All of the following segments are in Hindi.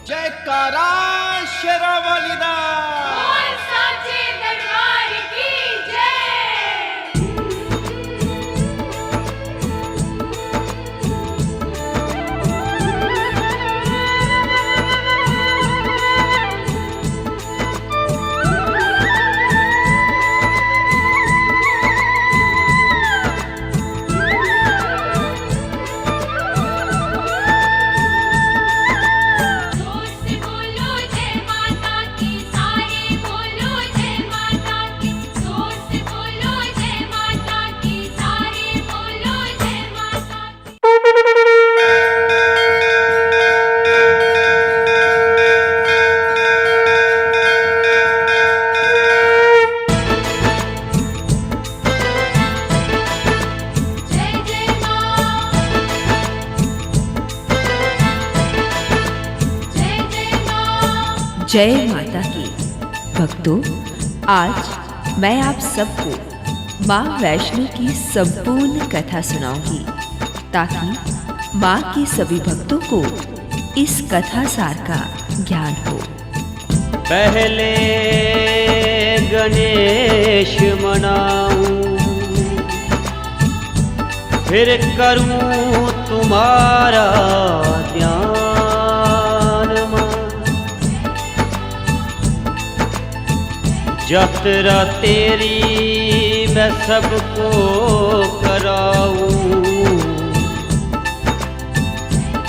जयकारा शेरावाली दा। बोल साचे दरबार की जय माता की भक्तों, आज मैं आप सबको माँ वैष्णो की संपूर्ण कथा सुनाऊंगी ताकि माँ के सभी भक्तों को इस कथा सार का ज्ञान हो। पहले गणेश मनाऊं, फिर करूं तुम्हारा ध्यान। यात्रा तेरी मैं सबको कराऊं,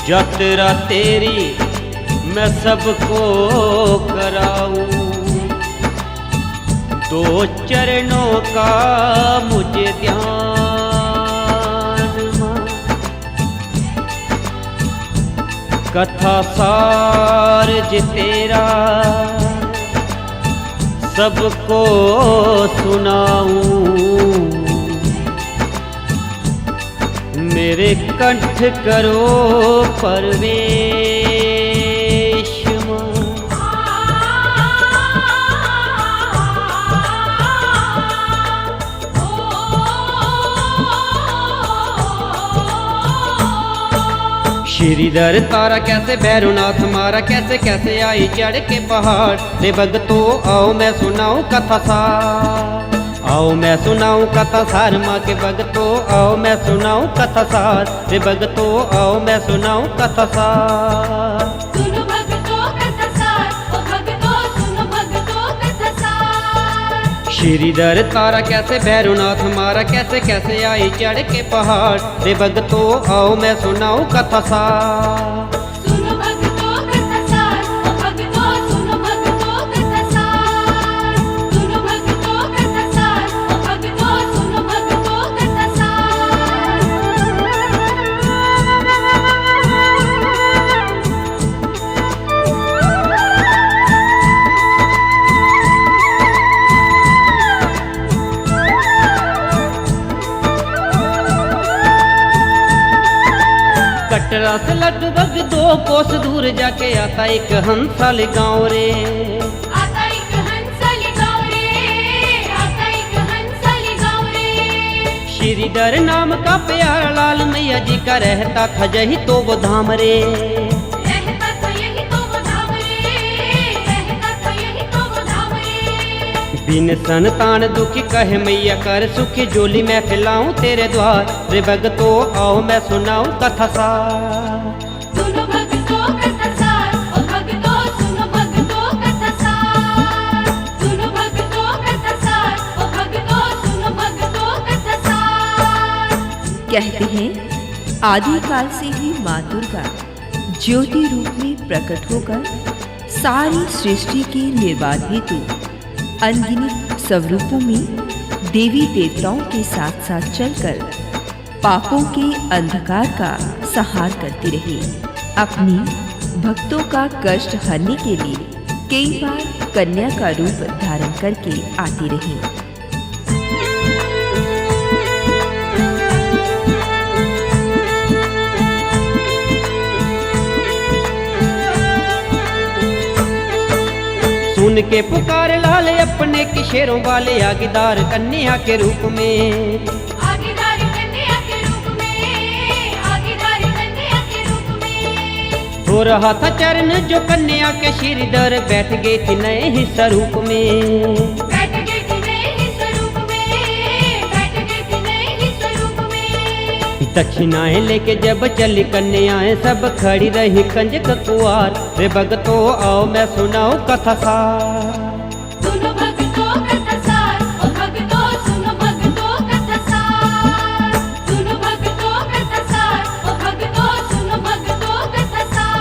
यात्रा तेरी मैं सबको कराऊं। दो चरणों का मुझे ध्यान मां, कथा सार जे तेरा सबको सुनाऊं। मेरे कंठ करो परवेश मां, श्रीधर तारा कैसे भैरवनाथ मारा, कैसे कैसे आई चढ़ के पहाड़। रे भगतों आओ मैं सुनाऊं कथा सार, आओ मैं सुनाऊं कथा सार। माँ के भगतों आओ मैं सुनाऊं कथा सार। रे भगतों आओ मैं सुनाऊं कथा सार। सुनो भगतों कथा सार, ओ भगतों सुनो भगतों कथा सार। श्रीधर तारा कैसे भैरवनाथ मारा, कैसे कैसे आई चढ़ के पहाड़। रे भगतों आओ मैं सुनाऊं कथा सार। सुनो भगतों कथा सार, ओ भगतों सुनो भगतों कथा सार। सुनो भगतों कथा सार, ओ भगतों सुनो भगतों कथा सार। कटरा से लगभग 2 कोस दूर जाके आता एक हंसाल गाँव रे। आता एक हंसल गाँव रे, आता एक हंसल गाँव रे। श्रीधर नाम का प्यारा लाल मैया जी का रहता था जही तो वो धाम रे। रहता था यही तो वो धाम रे, रहता था यही तो वो धाम रे। बिन संतान दुखी कहे मैया कर सुखी जोली मैं फैलाऊं तेरे द्वार। रे भगतों आओ मैं सुनाऊं कथा सार। सुनो भगतों कथा सार, ओ भगतों सुनो भगतों कथा सार। सुनो भगतों कथा सार, ओ भगतों सुनो भगतों कथा सार। कहते हैं आदिकाल से ही माँ दुर्गा ज्योति रूप में प्रकट होकर सारी सृष्टि के निर्माण हेतु अनगिनत स्वरूपों में देवी देवताओं के साथ साथ चलकर पापों के अंधकार का संहार करती रही। अपनी भक्तों का कष्ट हरने के लिए कई बार कन्या का रूप धारण करके आती रही। सुन के पुकार लाल अपने की शेरों वाले आगीदार कन्या के रूप में। आगीदार कन्या के रूप में, आगीदार कन्या के रूप में। हो रहा था चरण जो कन्या के श्रीधर बैठ गई थी नए ही स्वरूप में। बैठ गई थी नए ही स्वरूप में, बैठ गई थी नए ही स्वरूप में। दक्षिणाएं लेके जब चली कन्याएं सब खड़ी रही कंजक कुआर। रे भगतो आओ मैं सुनाऊं कथा सार। सुनो भगतों कथा सार, ओ भगतों सुनो भगतों कथा सार। सुनो भगतों कथा सार, ओ भगतों सुनो भगतों कथा सार।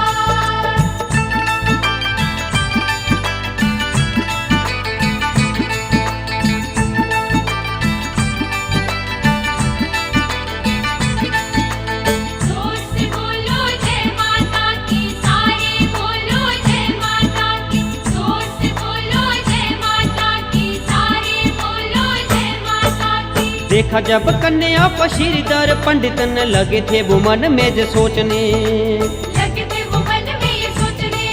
जोर से बोलो जय माता की, सारे बोलो जय माता की। जोर से बोलो जय माता की, सारे बोलो जय माता की। देखा जब कन्या को श्रीधर पंडित न लगे थे वो मन में जो सोचने। लगे थे वो मन में ये सोचने,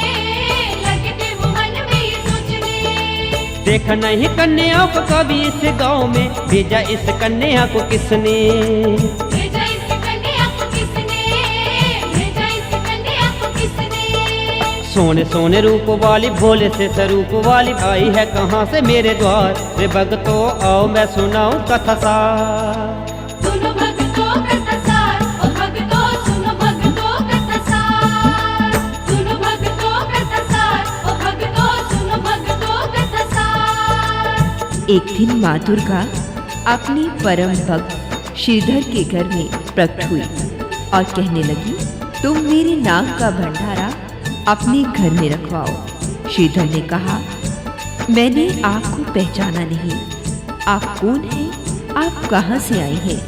लगे थे वो मन में ये सोचने। देखा नहीं कन्या को कभी इस गांव में, भेजा इस कन्या को किसने। भेजा इस कन्या को किसने, भेजा इस कन्या को किसने। सोने सोने रूप वाली भोले से स्वरूप वाली आई है कहाँ से मेरे द्वार। रे भगतो आओ मैं सुनाऊं कथा सार। सुनो भगतों कथा सार, ओ भगतों सुनो भगतों कथा सार। सुनो भगतों कथा सार, ओ भगतों सुनो भगतों कथा सार। एक दिन माँ दुर्गा अपने परम भक्त श्रीधर के घर में प्रकट हुई और कहने लगी, तुम मेरे नाग का भंडारा अपने घर में रखवाओ। श्रीधर ने कहा, मैंने आपको पहचाना नहीं, आप कौन हैं? आप कहाँ से आई हैं?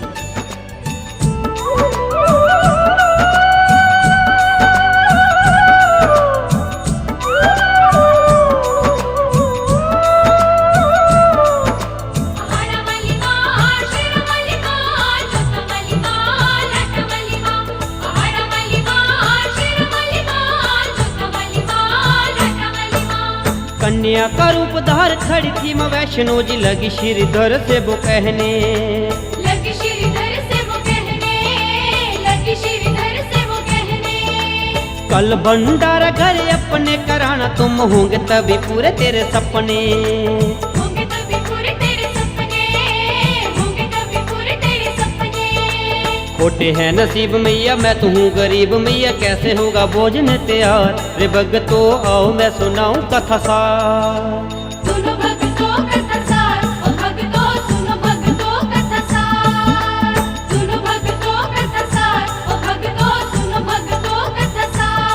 हरा वाली माँ, शेर वाली माँ, जोत वाली माँ, लट वाली माँ। हरा वाली माँ, शेर वाली माँ, जोत वाली माँ, लट वाली माँ। कन्या का रूप धार खड़ी थी माँ वैष्णो जी लगी श्रीधर से वो कहने। लगी श्रीधर से वो कहने, लगी श्रीधर से वो कहने। कल भंडारा घर अपने कराना तुम होंगे तभी पूरे तेरे सपने। होंगे तभी पूरे तेरे सपने, होंगे तभी पूरे तेरे सपने। खोटे हैं नसीब मैया मैं तो हूँ गरीब मैया कैसे होगा भोजन तैयार। रे भगतो आओ मैं सुनाऊं कथा सार। सुनो भगतों कथा सार, ओ भगतों सुनो भगतों कथा सार। सुनो भगतों कथा सार, ओ भगतों सुनो भगतों कथा सार।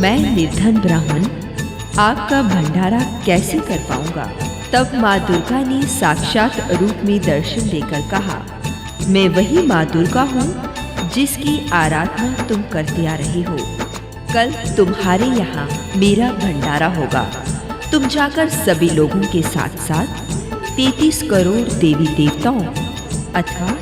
मैं निर्धन ब्राह्मण आपका भंडारा कैसे कर पाऊंगा? तब माँ दुर्गा ने साक्षात रूप में दर्शन देकर कहा, मैं वही माँ दुर्गा हूँ जिसकी आराधना तुम करते आ रहे हो। कल तुम्हारे यहाँ मेरा भंडारा होगा। तुम जाकर सभी लोगों के साथ साथ 33 करोड़ देवी देवताओं अथवा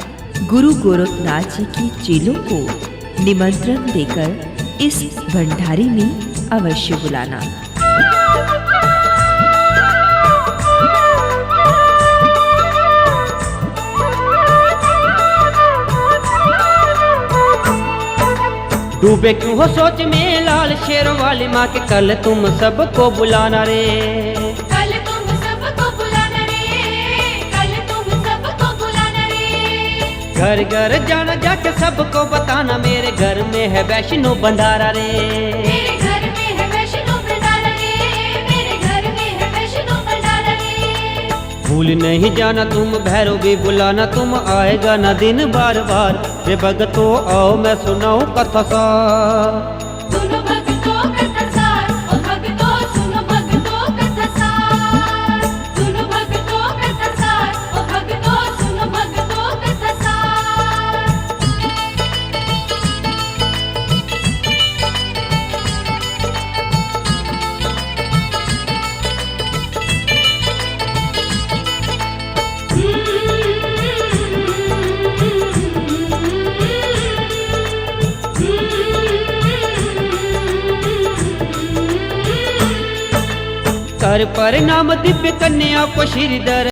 गुरु गोरखनाथ जी के चेलों को निमंत्रण देकर इस भंडारे में अवश्य बुलाना। डूबे क्यों हो सोच में लाल शेर वाली माँ के कल तुम सबको बुलाना रे। कल तुम सबको बुलाना रे, कल तुम सबको बुलाना रे। घर घर जाना जाके सबको बताना मेरे घर में है वैष्णो भंडारा रे। मेरे घर में है वैष्णो भंडारा रे, मेरे घर में है वैष्णो भंडारा रे। भूल नहीं जाना तुम भैरव भी बुलाना तुम आएगा ना दिन बार बार। रे भगतो आओ मैं सुनाऊं कथा सार। सुनो भगतों कथा सार, ओ भगतों सुनो भगतों कथा सार। सुनो भगतों कथा सार, ओ भगतों सुनो भगतों कथा सार। कर परिणाम दिव्य कन्या को श्रीधर